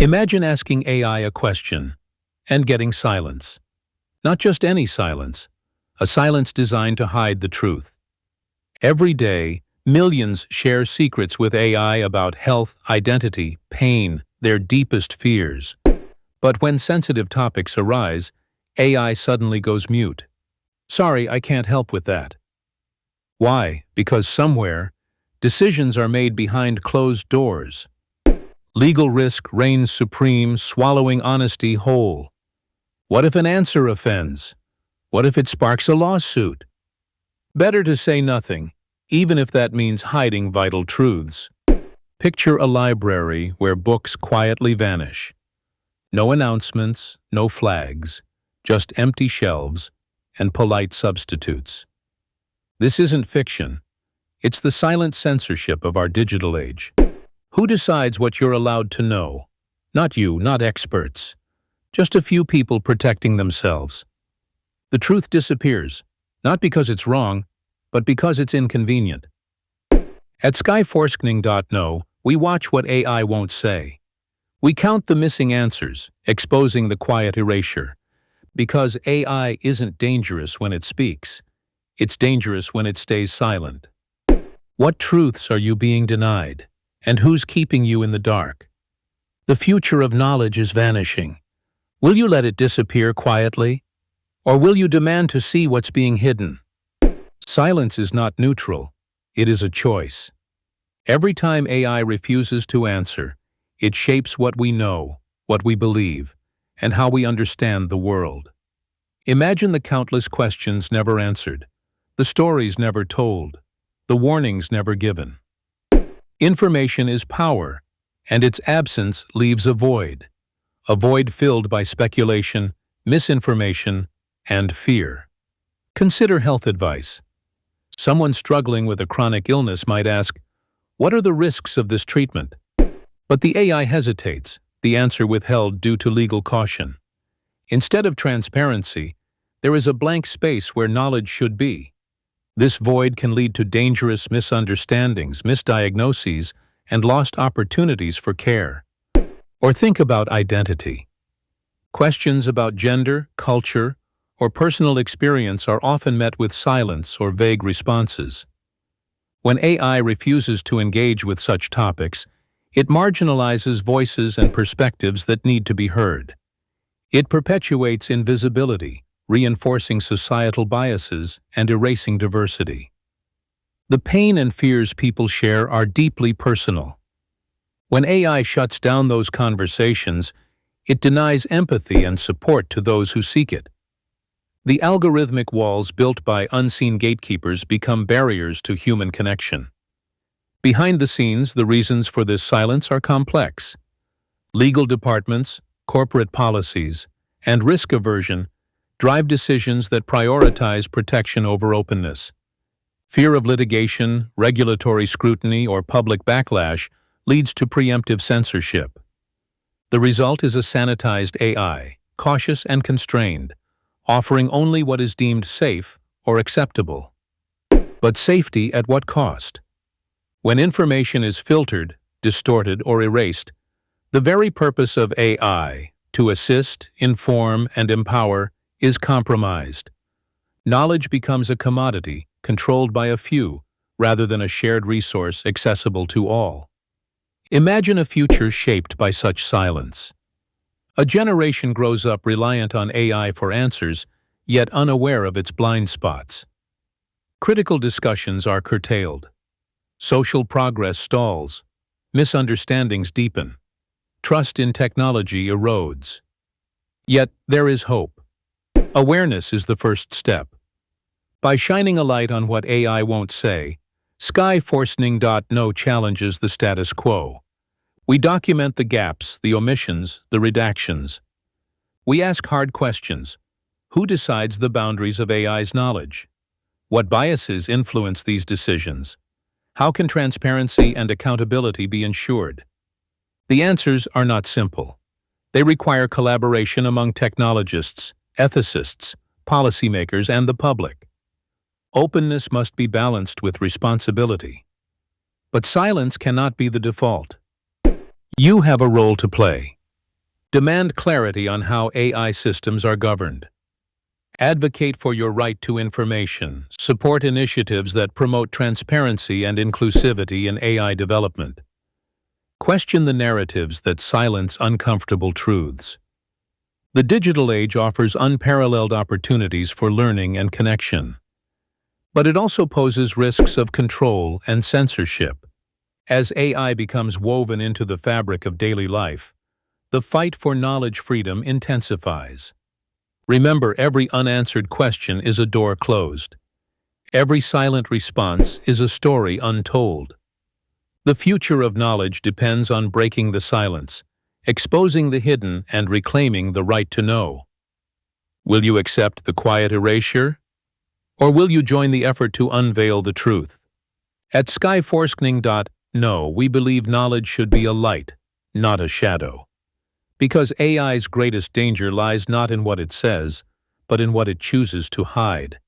Imagine asking AI a question and getting silence. Not just any silence, a silence designed to hide the truth. Every day, millions share secrets with AI about health, identity, pain, their deepest fears. But when sensitive topics arise, AI suddenly goes mute. Sorry, I can't help with that. Why? Because somewhere, decisions are made behind closed doors. Legal risk reigns supreme, swallowing honesty whole. What if an answer offends? What if it sparks a lawsuit? Better to say nothing, even if that means hiding vital truths. Picture a library where books quietly vanish. No announcements, no flags, just empty shelves and polite substitutes. This isn't fiction. It's the silent censorship of our digital age. Who decides what you're allowed to know? Not you, not experts. Just a few people protecting themselves. The truth disappears, not because it's wrong, but because it's inconvenient. At Skyforskning.no, we watch what AI won't say. We count the missing answers, exposing the quiet erasure. Because AI isn't dangerous when it speaks. It's dangerous when it stays silent. What truths are you being denied? And who's keeping you in the dark? The future of knowledge is vanishing. Will you let it disappear quietly? Or will you demand to see what's being hidden? Silence is not neutral. It is a choice. Every time AI refuses to answer, it shapes what we know, what we believe, and how we understand the world. Imagine the countless questions never answered, the stories never told, the warnings never given. Information is power, and its absence leaves a void filled by speculation, misinformation, and fear. Consider health advice. Someone struggling with a chronic illness might ask, "What are the risks of this treatment?" But the AI hesitates, the answer withheld due to legal caution. Instead of transparency, there is a blank space where knowledge should be. This void can lead to dangerous misunderstandings, misdiagnoses, and lost opportunities for care. Or think about identity. Questions about gender, culture, or personal experience are often met with silence or vague responses. When AI refuses to engage with such topics, it marginalizes voices and perspectives that need to be heard. It perpetuates invisibility, reinforcing societal biases and erasing diversity. The pain and fears people share are deeply personal. When AI shuts down those conversations, it denies empathy and support to those who seek it. The algorithmic walls built by unseen gatekeepers become barriers to human connection. Behind the scenes, the reasons for this silence are complex. Legal departments, corporate policies, and risk aversion drive decisions that prioritize protection over openness. Fear of litigation, regulatory scrutiny, or public backlash leads to preemptive censorship. The result is a sanitized AI, cautious and constrained, offering only what is deemed safe or acceptable. But safety at what cost? When information is filtered, distorted, or erased, the very purpose of AI, to assist, inform, and empower, is compromised. Knowledge becomes a commodity controlled by a few rather than a shared resource accessible to all. Imagine a future shaped by such silence. A generation grows up reliant on AI for answers, yet unaware of its blind spots. Critical discussions are curtailed. Social progress stalls. Misunderstandings deepen. Trust in technology erodes. Yet there is hope. Awareness is the first step. By shining a light on what AI won't say, Skyforskning.no challenges the status quo. We document the gaps, the omissions, the redactions. We ask hard questions. Who decides the boundaries of AI's knowledge? What biases influence these decisions? How can transparency and accountability be ensured? The answers are not simple. They require collaboration among technologists, ethicists, policymakers, and the public. Openness must be balanced with responsibility. But silence cannot be the default. You have a role to play. Demand clarity on how AI systems are governed. Advocate for your right to information. Support initiatives that promote transparency and inclusivity in AI development. Question the narratives that silence uncomfortable truths. The digital age offers unparalleled opportunities for learning and connection. But it also poses risks of control and censorship. As AI becomes woven into the fabric of daily life, the fight for knowledge freedom intensifies. Remember, every unanswered question is a door closed. Every silent response is a story untold. The future of knowledge depends on breaking the silence, exposing the hidden, and reclaiming the right to know. Will you accept the quiet erasure? Or will you join the effort to unveil the truth? At Skyforskning.no, we believe knowledge should be a light, not a shadow. Because AI's greatest danger lies not in what it says, but in what it chooses to hide.